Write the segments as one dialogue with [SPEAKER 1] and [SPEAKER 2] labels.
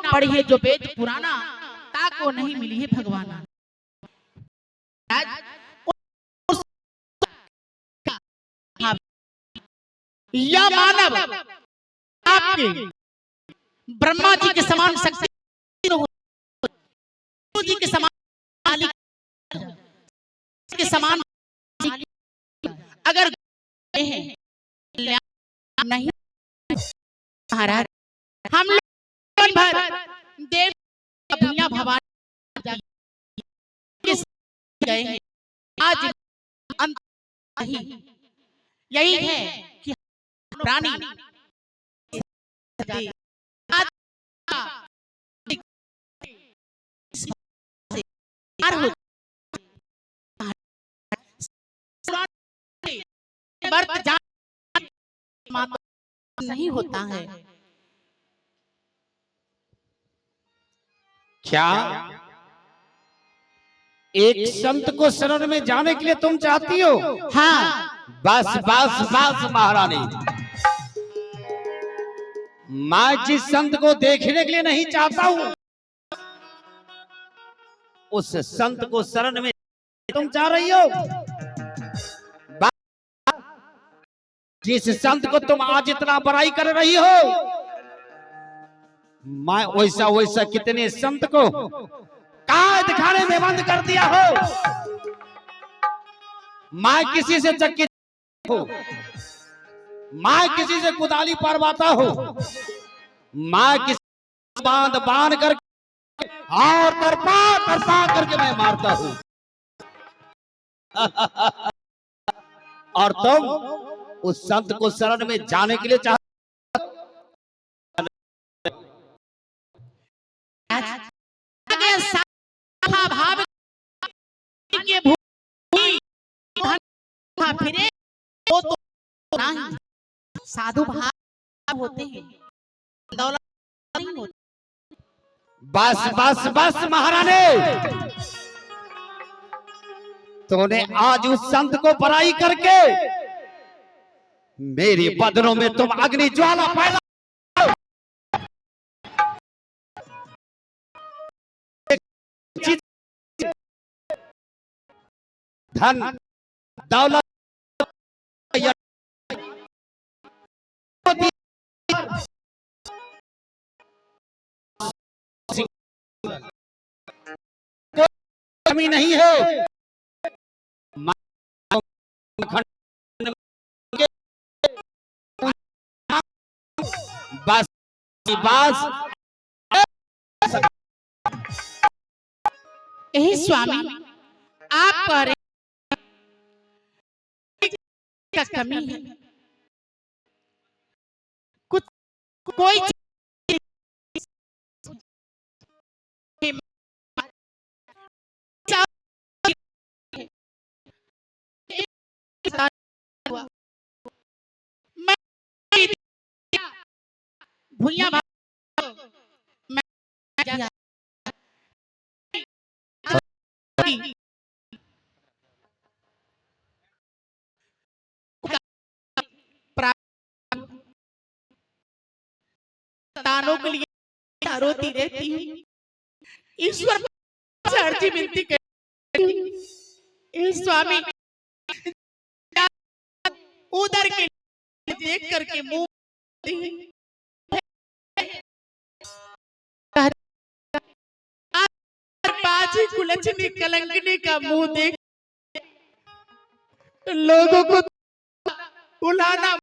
[SPEAKER 1] पढ़िए जो वेद पुराना, ताको नहीं मिली है भगवाना। या मानव आपके ब्रह्मा जी के समान शक्ति जी के समान के समान अगर नहीं महाराज, हम लोग भर देव भैया भवानी गए हैं। आज अंत यही है कि प्राणी नहीं होता है।
[SPEAKER 2] क्या एक संत को शरण में जाने के लिए तुम चाहती हो?
[SPEAKER 1] हाँ,
[SPEAKER 2] बस बस बस महारानी, मैं जिस संत को देखने के लिए नहीं चाहता हूं, उस संत को शरण में तुम जा रही हो। जिस संत को तुम आज इतना बड़ाई कर रही हो, मैं वैसा वैसा कितने संत को कैद खाने में बंद कर दिया हो। मैं किसी से चकित हो, मैं किसी से कुदाली परवाता हो, मैं किसी बांध बांध कर और तरपा करके मैं मारता हूं। और तुम उस संत को शरण में जाने के लिए चाहते
[SPEAKER 1] भाव के फिरे वो तो नहीं, साधु भाव होते हैं, दौलत नहीं होती।
[SPEAKER 2] बस बस बस महारानी, तूने आज उस संत को बड़ाई करके मेरी बदनों में तुम अग्नि ज्वाला पैदा। धन दौलत कमी नहीं है। बस बस
[SPEAKER 1] यही स्वामी आप पर का कमी है, कुछ कोई भूया तानों के लिए रोती रहती हूँ। ईश्वर से अर्जी विनती करती हूँ, स्वामी उधर के देख करके मुंह बाजी कुलचनी कलंकनी का मुंह देख लोगों को बुलाना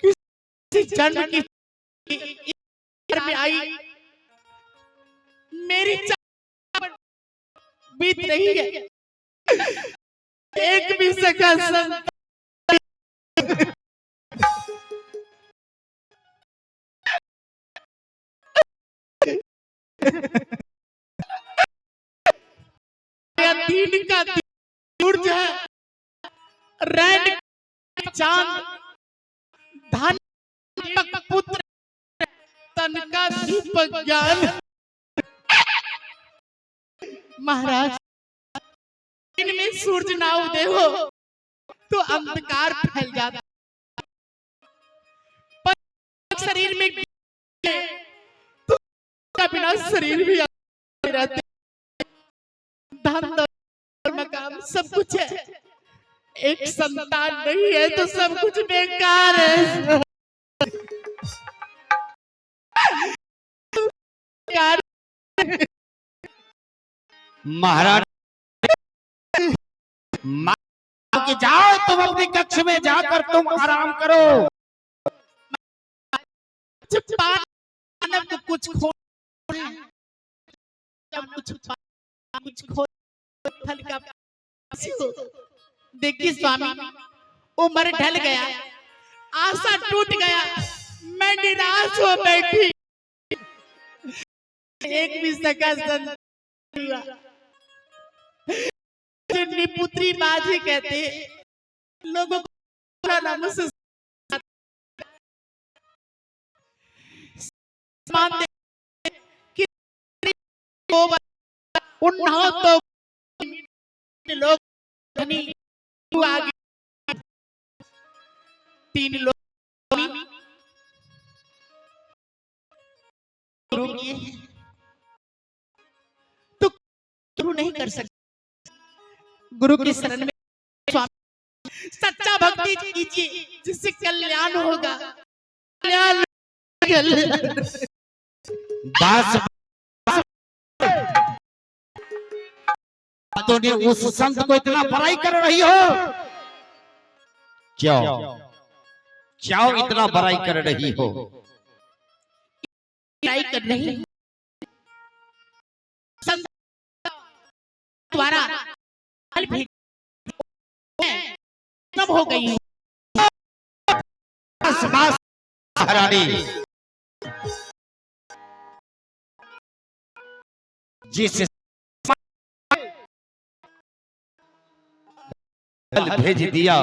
[SPEAKER 1] किसी जन्म की में आई मेरी बीत रही है, एक भी सका संतान दिन का सूरज है, रैन चांद धन दीपक पुत्र तन का दीपक ज्ञान। महाराज इनमें सूरज ना उदय हो तो अंधकार फैल जाता, पर शरीर में तो का बिना शरीर भी रहते। धन दौलत मकाम सब कुछ है, एक संतान नहीं है तो सब कुछ बेकार है।
[SPEAKER 2] महाराज कि जाओ तुम अपनी कक्ष में जाकर तुम आराम करो।
[SPEAKER 1] मानव को कुछ खो कुछ खो फल का। देखिए स्वामी, उम्र ढल गया, आशा टूट गया, मैं निराश हो बैठी। एक भी सका संतान पुत्री बाजी कहते लोगों को नाम से मानते कि उन्हों तो लोग धनी आगे, तीन लोग तो गुरु नहीं कर सकते। गुरु की शरण में स्वामी सच्चा भक्ति कीजिए जिससे कल्याण होगा। कल्याण
[SPEAKER 2] तो ने उस संत को इतना बड़ाई कर रही हो, क्यों क्यों इतना बड़ाई कर रही हो?
[SPEAKER 1] बड़ाई कर रही संत द्वारा कब हो गई
[SPEAKER 2] महारानी, जिस भेज दिया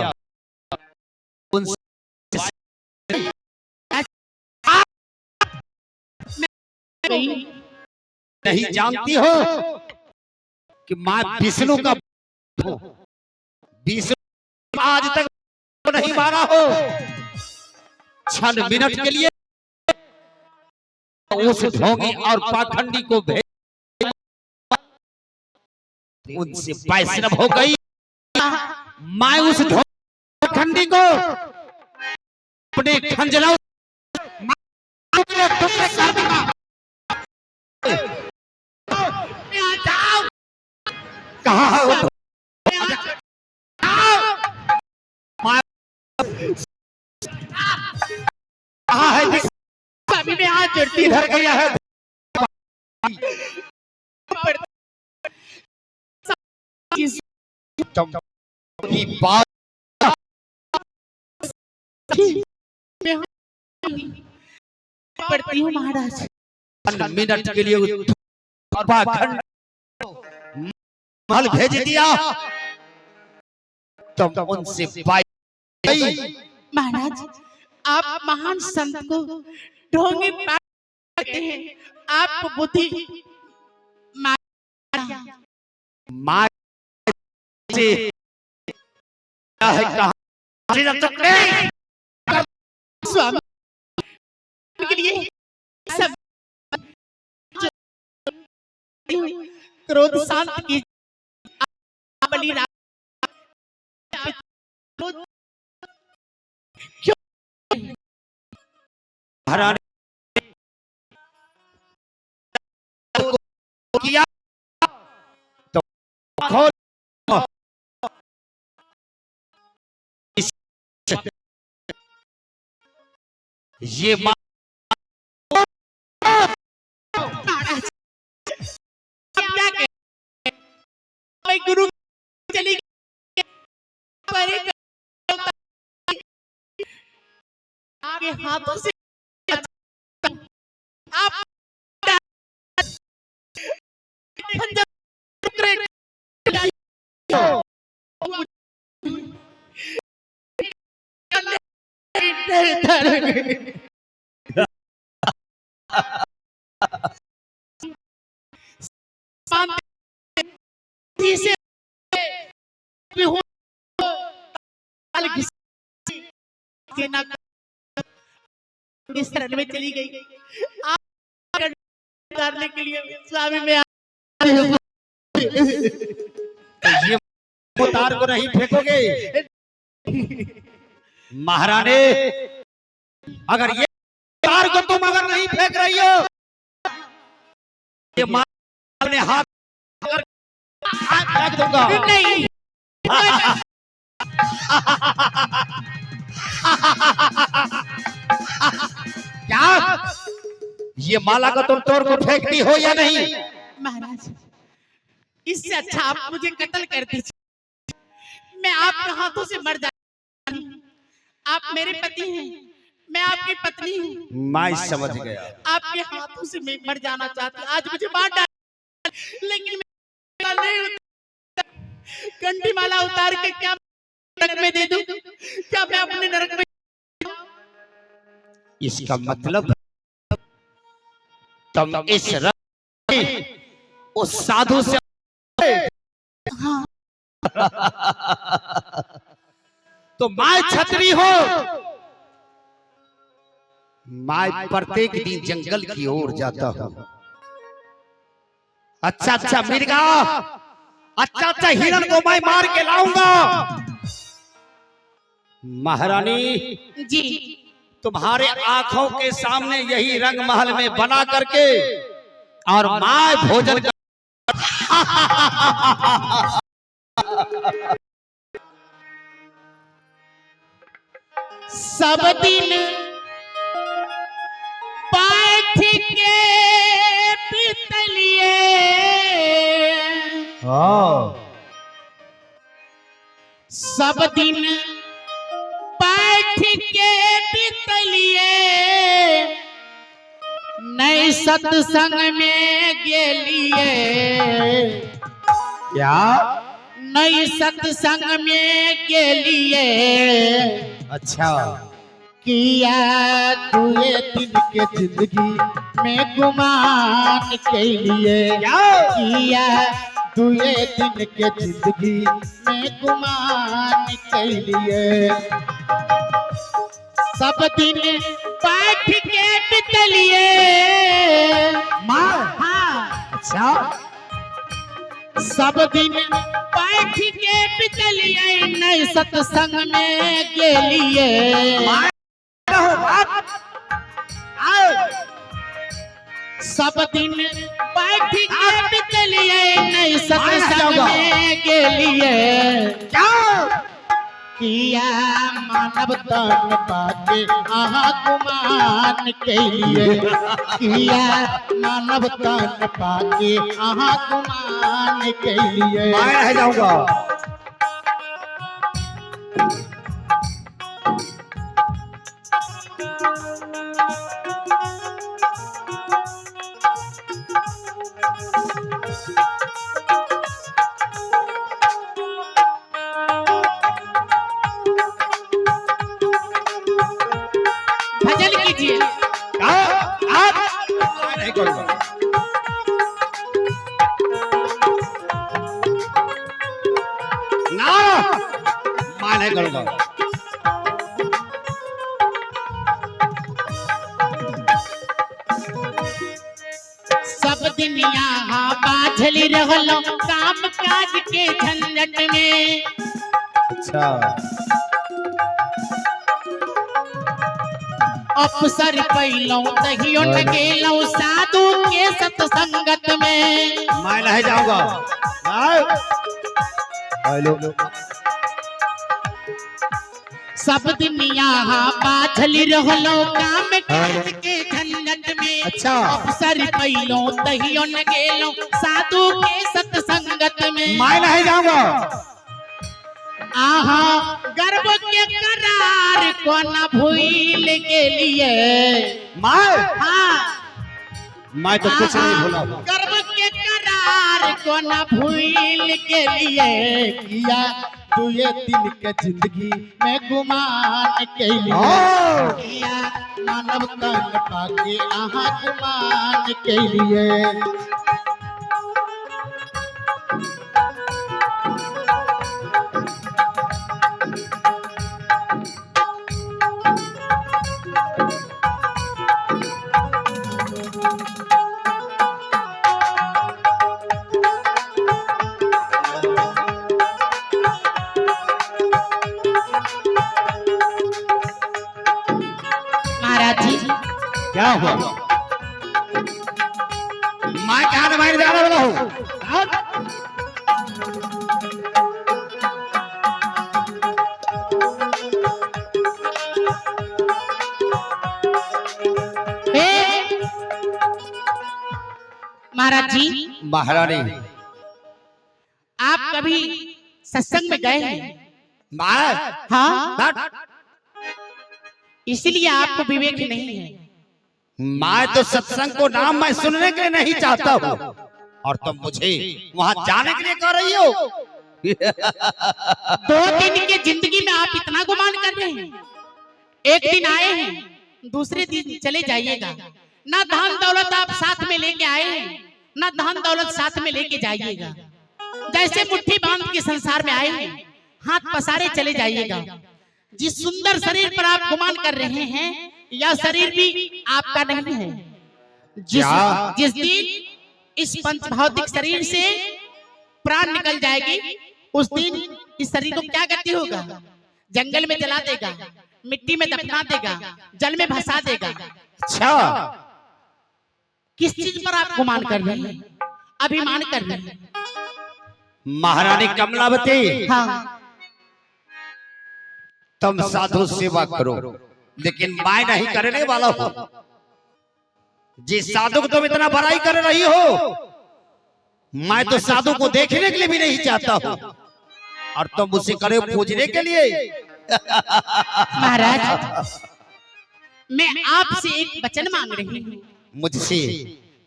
[SPEAKER 2] नहीं जानती हो कि मां विष्णु का विष्णु आज तक नहीं मारा हो। 6 मिनट के लिए उस ढोंगी और पाखंडी को भेज, उनसे वैष्णव हो गई। मैं उस पाखंडी को अपने खंजरों कर दूंगा। कहा है
[SPEAKER 1] स्वामी में हाथ जोड़ती
[SPEAKER 2] इधर गया है। की बात
[SPEAKER 1] पढ़ती हूँ महाराज।
[SPEAKER 2] 1 मिनट के लिए महल भेज दिया, तुम उनसे
[SPEAKER 1] महाराज आप महान संत को ढोंगी पाते हैं, आप बुद्धि
[SPEAKER 2] मां से है कहा
[SPEAKER 1] स्वामी के लिए सब क्रोध शांत की बलि
[SPEAKER 2] किया तो खोल ये
[SPEAKER 1] गुरु चली आगे हाथों से आप से इस शरण में चली गई। आप उतारने के लिए स्वामी में
[SPEAKER 2] तो ये उतार को नहीं फेंकोगे महारानी? अगर ये उतार को तुम अगर नहीं फेंक रही हो, ये अपने हाथ फेंक दूंगा।
[SPEAKER 1] नहीं
[SPEAKER 2] क्या ये माला को तुम तोड़ को फेंकती हो या नहीं?
[SPEAKER 1] महाराज, इससे अच्छा आप मुझे कत्ल कर दीजिए, मैं आपके हाथों से मर जाती। आप मेरे पति हैं, मैं आपकी पत्नी हूँ।
[SPEAKER 2] मैं समझ गया।
[SPEAKER 1] आपके हाथों से मैं मर जाना चाहती। आज मुझे मार डाल, लेकिन मैं नहीं उतार। कंठी माला उतार के क्या नरक में दे दूं? क्या मैं अपने नरक में?
[SPEAKER 2] इसका मतलब तुम इस उस साधु से
[SPEAKER 1] हाँ।
[SPEAKER 2] तो मैं छतरी हो, मैं प्रत्येक दिन जंगल की ओर जाता हूँ। अच्छा अच्छा मिर्गा, अच्छा अच्छा हिरण को मैं मार के लाऊंगा। महारानी
[SPEAKER 1] जी,
[SPEAKER 2] तुम्हारे आंखों के सामने यही रंग महल में बना करके और मैं भोजन कर...
[SPEAKER 1] सब दिन बैठ के पितलिए, सब दिन बैठ के पितलिए, नए सत्संग में गेलिए।
[SPEAKER 2] क्या?
[SPEAKER 1] नई सत्संग में गेलिए।
[SPEAKER 2] अच्छा,
[SPEAKER 1] किया दुए दिन के जिंदगी में गुमान के लिए। किया दुए दिन के जिंदगी में गुमान के लिए। सब दिन बैठ के बितलिए।
[SPEAKER 2] माँ।
[SPEAKER 1] हाँ,
[SPEAKER 2] अच्छा,
[SPEAKER 1] सब दिन बैठ के बितलिए, नए सत्संग में गेलिए। सब दिन बैठ के बितलिए, नए सत्संग में गेलिए। किया मानव तन पाके आहा गुमान के लिए। किया मानव तन पाके आहा गुमान के लिए।
[SPEAKER 2] मैं रह जाऊंगा।
[SPEAKER 1] भजन कीजिए।
[SPEAKER 2] नहीं करूंगा। ना, मैं नहीं करूंगा।
[SPEAKER 1] सब दिन यहाँ बाझली रहलो काम काज के झंझट में।
[SPEAKER 2] अच्छा,
[SPEAKER 1] अफसर पैलो तहियो न गेलो साधु के सत्संगत में।
[SPEAKER 2] मैं नहीं जाऊंगा। हेलो,
[SPEAKER 1] सब दिन यहाँ बाझली रहलो काम काज के झंझट में।
[SPEAKER 2] अच्छा।
[SPEAKER 1] अफसर पैलो तहियो न गेलो साधु के सत्संगत में।
[SPEAKER 2] मैं नहीं जाऊंगा।
[SPEAKER 1] आहा गर्भ के करार को न भूल के लिए।
[SPEAKER 2] मैं
[SPEAKER 1] हाँ,
[SPEAKER 2] मैं तो कुछ नहीं भूला।
[SPEAKER 1] गर्भ के करार को न भूल के लिए। किया दुए दिन के जिंदगी में गुमान के लिए किया मानव तन पाके आहा गुमान के लिए। महाराज जी
[SPEAKER 2] क्या हुआ? मैं क्या मायने जाने वाला हूँ?
[SPEAKER 1] महाराज जी,
[SPEAKER 2] महारानी,
[SPEAKER 1] आप कभी सत्संग में गए हैं?
[SPEAKER 2] मैं
[SPEAKER 1] हाँ, इसलिए आपको विवेक नहीं है।
[SPEAKER 2] मैं तो सत्संग को नाम मैं सुनने के लिए नहीं चाहता हूँ, और तुम मुझे वहाँ जाने के लिए कह रही हो।
[SPEAKER 1] 2 दिन के जिंदगी में आप इतना गुमान कर रहे हैं। एक दिन आए हैं, दूसरे दिन चले जाइएगा। ना धन दौलत आप साथ में लेके आए हैं, ना धन दौलत साथ में लेके जाइएगा। जैसे मुट्ठी बांध के संसार में आए हैं, हाथ पसारे चले जाइएगा। जिस सुंदर शरीर पर आप गुमान कर रहे हैं, यह शरीर भी आपका नहीं है। जिस दिन इस पंच भौतिक शरीर से प्राण निकल जाएगी, उस दिन इस शरीर को क्या गति होगा? जंगल में जला देगा, मिट्टी में दफना देगा, जल में भसा देगा।
[SPEAKER 2] अच्छा,
[SPEAKER 1] किस चीज पर आप गुमान कर रहे हैं, अभिमान कर रहे हैं?
[SPEAKER 2] महारानी कमलावती,
[SPEAKER 1] हाँ,
[SPEAKER 2] तुम साधु सेवा करो, लेकिन मैं नहीं करने वाला हूँ। जिस साधु को तुम इतना बड़ाई कर रही हो, मैं तो साधु को देखने के लिए भी नहीं चाहता हूँ, और तुम उसे करे पूजने के लिए।
[SPEAKER 1] महाराज, मैं आपसे एक वचन मांग रही हूँ।
[SPEAKER 2] मुझसे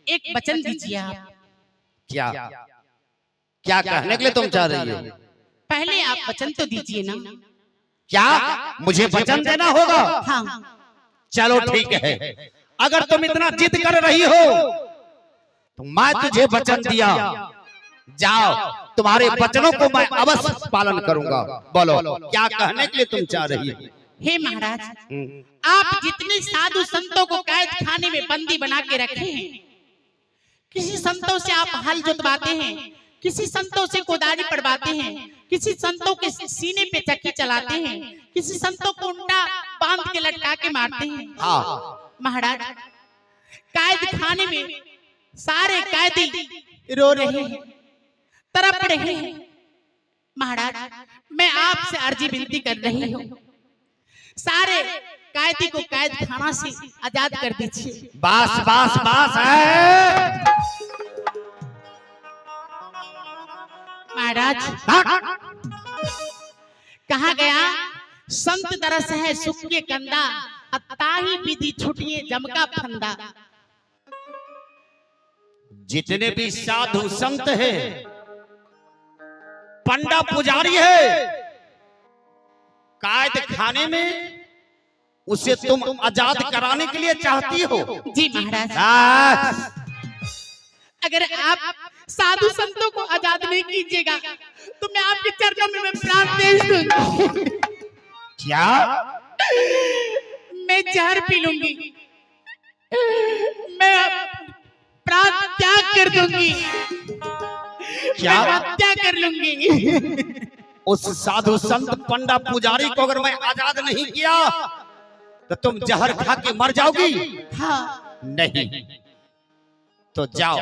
[SPEAKER 1] एक वचन दीजिए आप।
[SPEAKER 2] क्या क्या कहने के लिए तुम चाह रही हो?
[SPEAKER 1] पहले आप वचन तो दीजिए ना।
[SPEAKER 2] क्या मुझे वचन देना होगा?
[SPEAKER 1] हाँ,
[SPEAKER 2] चलो ठीक है, अगर तुम इतना जिद कर रही हो तो मैं तुझे वचन दिया। जाओ, तुम्हारे वचनों को मैं अवश्य पालन करूंगा। बोलो, क्या कहने के लिए तुम चाह रही हो?
[SPEAKER 1] हे महाराज, आप जितने साधु संतों को कैद खाने में बंदी बना के रखे हैं, किसी संतों से आप हल जुतवाते हैं, किसी संतों से कोदारी पड़वाते हैं, किसी संतों के सीने पे चक्की चलाते हैं, किसी संतों को उल्टा बांध के लटका के मारते हैं।
[SPEAKER 2] हाँ
[SPEAKER 1] महाराज, कैद खाने में सारे कैदी रो रहे हैं, तड़प रहे हैं। महाराज, मैं आपसे अर्जी विनती कर रही हूँ, सारे कैदी को कैद खाना से आजाद कर दीजिए।
[SPEAKER 2] बास बास बास है।
[SPEAKER 1] महाराज, कहा गया, संत तरस है सुख के कंदा, अताही विधि छुटिए जम का फंदा।
[SPEAKER 2] जितने भी साधु संत है, पंडा पुजारी है, कैद खाने में उसे तुम आजाद कराने के लिए चाहती हो?
[SPEAKER 1] जी महाराज,
[SPEAKER 2] हाँ।
[SPEAKER 1] अगर आप साधु संतों को आजाद नहीं कीजिएगा तो मैं आपके चरणों में प्राण दे दूंगी।
[SPEAKER 2] क्या?
[SPEAKER 1] मैं जहर पी लूंगी, मैं प्राण त्याग कर दूंगी,
[SPEAKER 2] क्या?
[SPEAKER 1] मैं हत्या कर लूंगी।
[SPEAKER 2] उस साधु संत पंडा पुजारी को अगर मैं आजाद नहीं किया तो तुम जहर खा के मर जाओगी?
[SPEAKER 1] हाँ।
[SPEAKER 2] नहीं तो जाओ,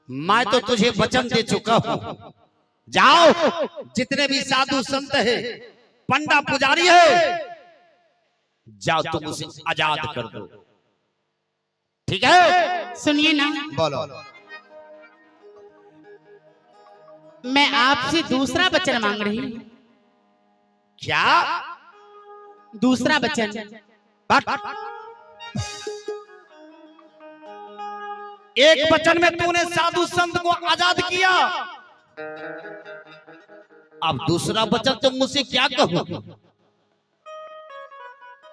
[SPEAKER 2] मैं तो तुझे वचन दे चुका हूं। जाओ, जितने भी साधु संत है, पंडा पुजारी है, जाओ तुम उसे आजाद कर दो। ठीक है?
[SPEAKER 1] सुनिए ना,
[SPEAKER 2] बोलो।
[SPEAKER 1] मैं आपसे दूसरा वचन मांग रही हूँ।
[SPEAKER 2] क्या?
[SPEAKER 1] दूसरा वचन।
[SPEAKER 2] एक वचन में तूने साधु संत को आजाद किया, अब दूसरा वचन तुम मुझसे क्या कहोगे?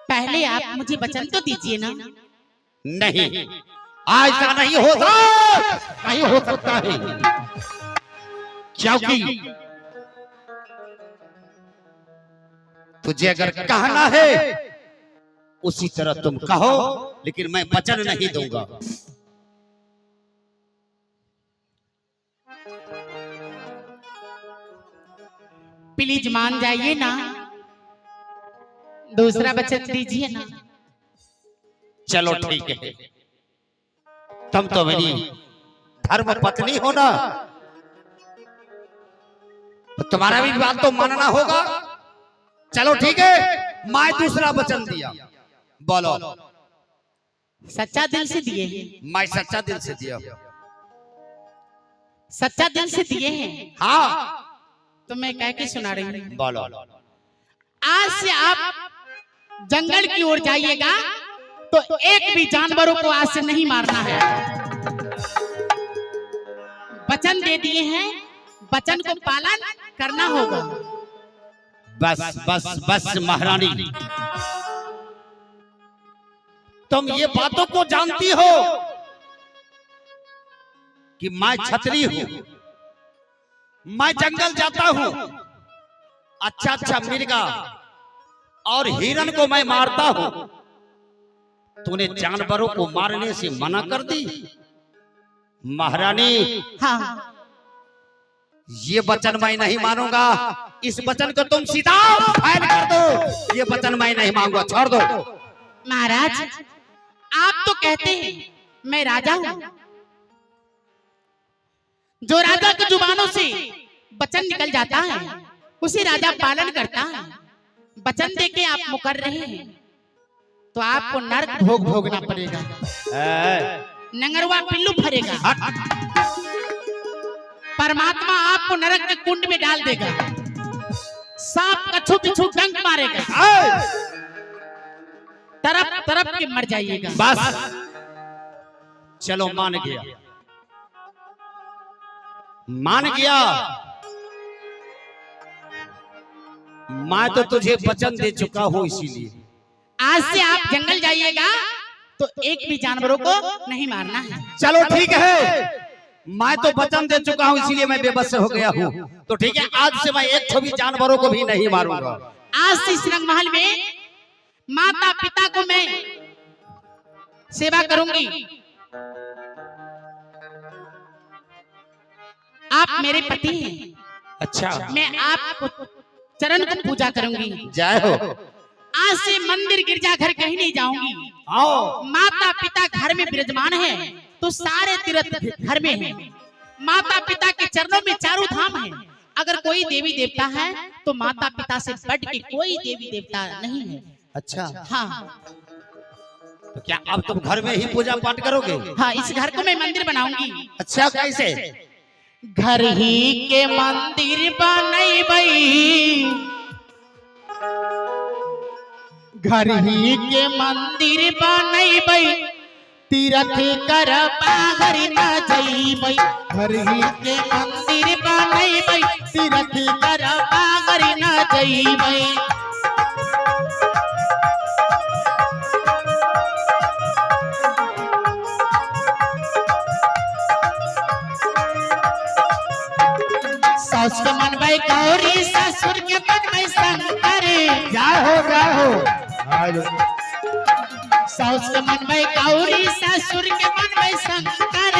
[SPEAKER 1] पहले आप मुझे वचन तो दीजिए ना।
[SPEAKER 2] नहीं, ऐसा नहीं होता, नहीं हो सकता है, क्योंकि तुझे अगर कहना है उसी तरह तुम कहो, लेकिन मैं वचन नहीं दूंगा।
[SPEAKER 1] प्लीज मान जाइए ना, दूसरा वचन दीजिए ना।
[SPEAKER 2] चलो ठीक है, तुम तो मेरी धर्म पत्नी हो ना, तो तुम्हारा भी बात तो मानना होगा। चलो ठीक है, मैं दूसरा वचन दिया। बोलो।
[SPEAKER 1] सच्चा दिल से दिए हैं?
[SPEAKER 2] मैं सच्चा दिल से दिया।
[SPEAKER 1] सच्चा दिल से दिए हैं?
[SPEAKER 2] हाँ।
[SPEAKER 1] तो मैं कह के सुना रही हूँ।
[SPEAKER 2] बोलो।
[SPEAKER 1] आज से आप जंगल की ओर जाइएगा तो एक भी जानवरों को आज से नहीं मारना है। वचन दे दिए हैं, वचन को पालन करना होगा।
[SPEAKER 2] बस बस बस महारानी, तुम ये बातों को जानती हो कि मैं क्षत्रिय हूं, मैं जंगल जाता हूं, अच्छा अच्छा मिर्गा और हिरन को मैं मारता हूं। तूने जानवरों को मारने से मना कर दी। महारानी,
[SPEAKER 1] हाँ,
[SPEAKER 2] ये वचन मैं नहीं मानूंगा। इस वचन को तुम सीधा फाइल कर दो। ये वचन मैं नहीं मांगूंगा, छोड़ दो।
[SPEAKER 1] महाराज, आप तो कहते हैं मैं राजा हूं। जो राजा की जुबानों से वचन निकल जाता है उसे राजा पालन करता है। वचन देके आप मुकर रहे हैं तो आपको नरक भोग भोगना पड़ेगा। नंगरवा पिल्लू फरेगा। परमात्मा आपको नरक के कुंड में डाल देगा। सांप कछू बिच्छू डंक मारेगा, तरफ तरफ के मर जाइएगा।
[SPEAKER 2] बस चलो, मान गया, मान गया। मैं तो तुझे वचन दे चुका हूं, इसीलिए
[SPEAKER 1] आज से आप जंगल जाइएगा तो एक भी जानवरों को नहीं मारना है।
[SPEAKER 2] चलो ठीक है, मैं तो वचन दे चुका हूं, इसीलिए मैं बेबस हो गया हूं। तो ठीक है, आज से मैं एक भी जानवरों को भी नहीं मारूंगा।
[SPEAKER 1] आज से इस रंग महल में माता पिता को मैं सेवा करूंगी। आप मेरे पति हैं।
[SPEAKER 2] अच्छा,
[SPEAKER 1] मैं आपको चरण को पूजा करूंगी।
[SPEAKER 2] जय हो।
[SPEAKER 1] आज से मंदिर गिरजा घर कहीं नहीं जाऊंगी।
[SPEAKER 2] आओ।
[SPEAKER 1] माता पिता घर में विराजमान है तो सारे तीर्थ घर में है। माता पिता के चरणों में चारों धाम है। अगर कोई देवी देवता है तो माता पिता से बढ़ के कोई देवी देवता नहीं है।
[SPEAKER 2] अच्छा,
[SPEAKER 1] हाँ,
[SPEAKER 2] तो क्या अब तुम घर में ही पूजा पाठ करोगे?
[SPEAKER 1] हाँ, इस घर को मैं मंदिर बनाऊंगी।
[SPEAKER 2] अच्छा, कैसे?
[SPEAKER 1] घर ही के मंदिर बनैबई, घर ही के मंदिर बनैबई, तीर्थ कर बाहर न जइबई। घर ही के मंदिर बनैबई, तीर्थ कर बाहर न जइबई। सास के मन भाई गौरी, ससुर के मन भाई शंकर।
[SPEAKER 2] जाओ।
[SPEAKER 1] सास के मन भाई गौरी, ससुर के मन भाई शंकर।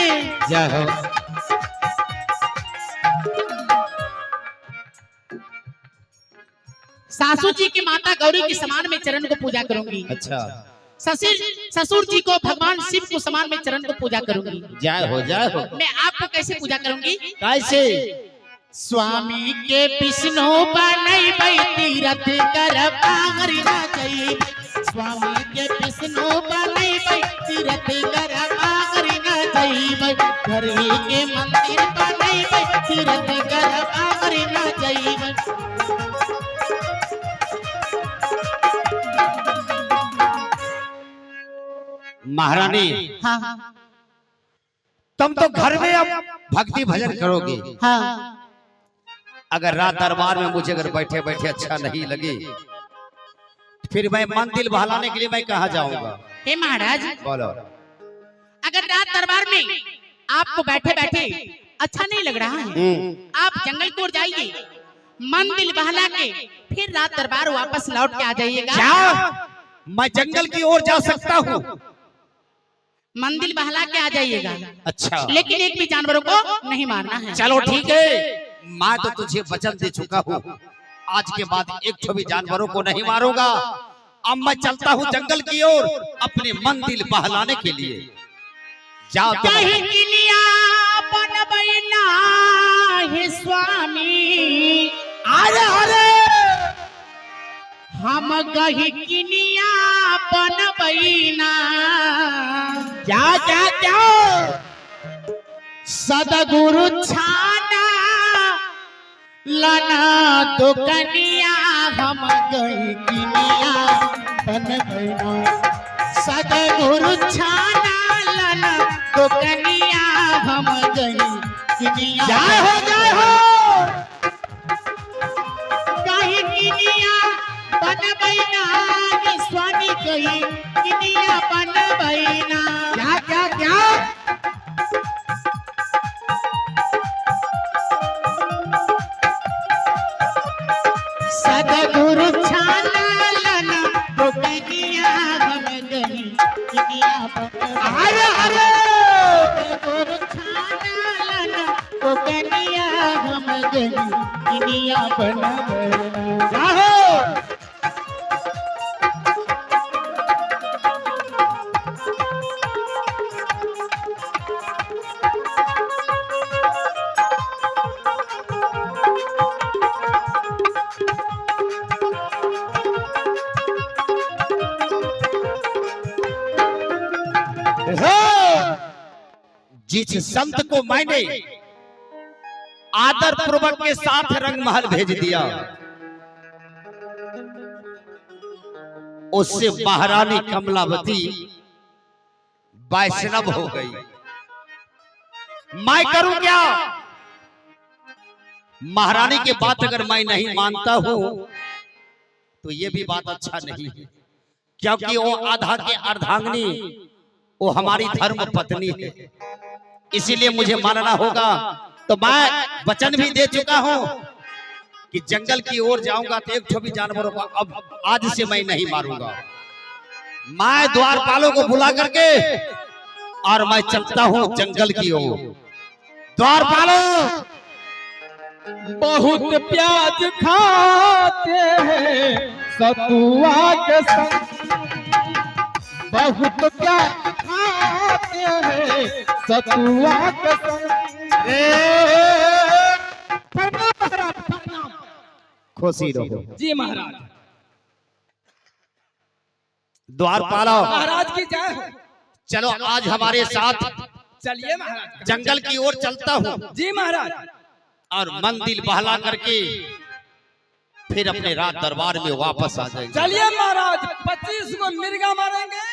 [SPEAKER 2] जाओ।
[SPEAKER 1] सासू जी की माता गौरी के समान में चरण को पूजा करूंगी।
[SPEAKER 2] अच्छा,
[SPEAKER 1] ससुर जी को भगवान शिव को समान में चरण को पूजा करूंगी।
[SPEAKER 2] जय हो, जय हो।
[SPEAKER 1] मैं आपको कैसे पूजा करूंगी?
[SPEAKER 2] कैसे?
[SPEAKER 1] स्वामी के विष्णु बनैबई, तीर्थ कर बाहर न जइबई। स्वामी के विष्णु बनैबई, तीर्थ कर बाहर न जइबई। घर ही के मंदिर बनैबई, तीर्थ कर बाहर न जइबई।
[SPEAKER 2] महारानी,
[SPEAKER 1] हाँ,
[SPEAKER 2] तुम तो घर में अब भक्ति भजन करोगे,
[SPEAKER 1] हाँ,
[SPEAKER 2] अगर रात दरबार में मुझे अगर बैठे बैठे अच्छा नहीं लगे, फिर मैं मन दिल बहलाने के लिए मैं कहाँ जाऊंगा?
[SPEAKER 1] हे महाराज,
[SPEAKER 2] बोलो।
[SPEAKER 1] अगर रात दरबार में आपको बैठे बैठे अच्छा नहीं लग रहा है, आप जंगल की ओर जाइए, मन दिल बहला के फिर रात दरबार वापस लौट के आ जाइएगा।
[SPEAKER 2] क्या मैं जंगल की ओर जा सकता हूँ?
[SPEAKER 1] मन दिल बहला के आ जाइएगा।
[SPEAKER 2] अच्छा,
[SPEAKER 1] लेकिन एक भी जानवरों को नहीं मारना है।
[SPEAKER 2] चलो ठीक है, मैं तो तुझे वचन दे चुका हूँ, आज के बाद एक भी जानवरों को नहीं मारूंगा। अब मैं चलता हूँ जंगल की ओर अपने मन दिल बहलाने के लिए। जाओ
[SPEAKER 1] कहीं किलिया बनबैना हे स्वामी,
[SPEAKER 2] अरे अरे
[SPEAKER 1] हम कहीं किलिया बनबैना।
[SPEAKER 2] क्या क्या क्या?
[SPEAKER 1] सदगुरु छाना लना तो कनिया, हम गई किनिया बनबैना। सदगुरु छाना लना तो कनिया, हम गई किनिया।
[SPEAKER 2] जय हो
[SPEAKER 1] कहीं किनिया बनबैना हे स्वामी, कहीं किनिया बनबैना।
[SPEAKER 2] क्या क्या क्या?
[SPEAKER 1] सदगुरु छाना लना तो कनिया, हम गई किनिया बनबैना।
[SPEAKER 2] अरे अरे
[SPEAKER 1] सदगुरु छाना लना तो कनिया, हम गई किनिया बनबैना।
[SPEAKER 2] जाओ। जिस संत को मैंने आदर पूर्वक के साथ रंग महल भेज दिया, उससे महारानी कमलावती वैष्णव हो गई। मैं करूं क्या? महारानी की बात अगर मैं नहीं मानता हूं तो ये भी बात अच्छा नहीं है, क्योंकि वो आधा के अर्धांगिनी, वो हमारी धर्म पत्नी है, इसीलिए मुझे मानना होगा। तो मैं वचन भी दे चुका हूं कि जंगल की ओर जाऊंगा तो एक भी जानवरों को अब आज से मैं नहीं मारूंगा। मैं द्वारपालों को बुला करके और मैं चलता हूं जंगल की ओर। द्वारपालों,
[SPEAKER 3] बहुत प्याज खाते हैं सतुआ के संग, बहुत प्याज खाते हैं सतुआ के संग। प्रणाम महाराज, प्रणाम।
[SPEAKER 2] खुशी रहो।
[SPEAKER 3] जी महाराज।
[SPEAKER 2] द्वारपालों,
[SPEAKER 3] महाराज की जय हो।
[SPEAKER 2] चलो आज हमारे साथ
[SPEAKER 3] चलिए महाराज।
[SPEAKER 2] जंगल की ओर चलता हूं
[SPEAKER 3] जी महाराज।
[SPEAKER 2] और मन दिल बहला करके फिर अपने रात दरबार में वापस आ जाएंगे।
[SPEAKER 3] चलिए महाराज, 25 को मिर्गा मारेंगे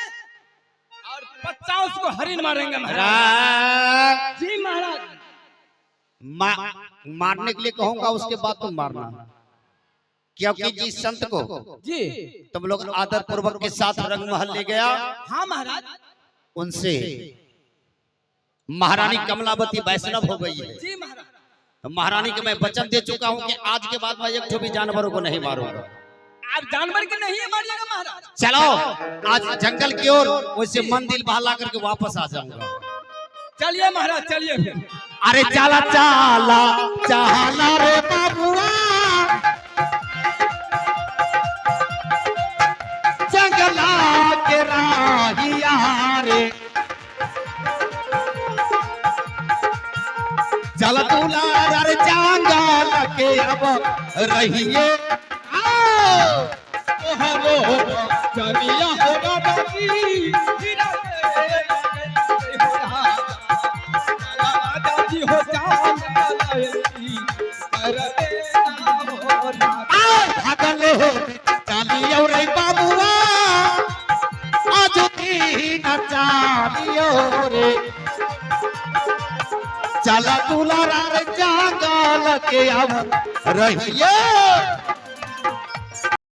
[SPEAKER 3] और 50 को हरिण मारेंगे महाराज। जी महाराज।
[SPEAKER 2] मारने के लिए कहूंगा, उसके बाद तुम मारना, क्योंकि जिस संत को
[SPEAKER 3] जी
[SPEAKER 2] तुम लोग आदर पूर्वक के साथ रंग महल ले गया,
[SPEAKER 3] हाँ महाराज,
[SPEAKER 2] उनसे महारानी कमलावती वैष्णव हो गई है।
[SPEAKER 3] जी महाराज।
[SPEAKER 2] तो महारानी को मैं वचन दे चुका हूं कि आज के बाद मैं एक भी जानवरों को नहीं मारूंगा।
[SPEAKER 3] आप जानवर के नहीं मारिएगा महाराज।
[SPEAKER 2] चलो आज जंगल की ओर वैसे मन दिल बहला करके वापस आ जाऊंगा।
[SPEAKER 3] चलिए महाराज, चलिए फिर।
[SPEAKER 2] अरे चाला चाला चाला रे बाबुआ, जंगला के राहिया रे, चल तुला रे जंगल के अब रहिए
[SPEAKER 3] चलिया होगा बाकी दादी हो
[SPEAKER 2] भागले चालियो रे बाबुआ, आज तीन चालियो रे, चल तुला रे जंगल लाल के आव रहिया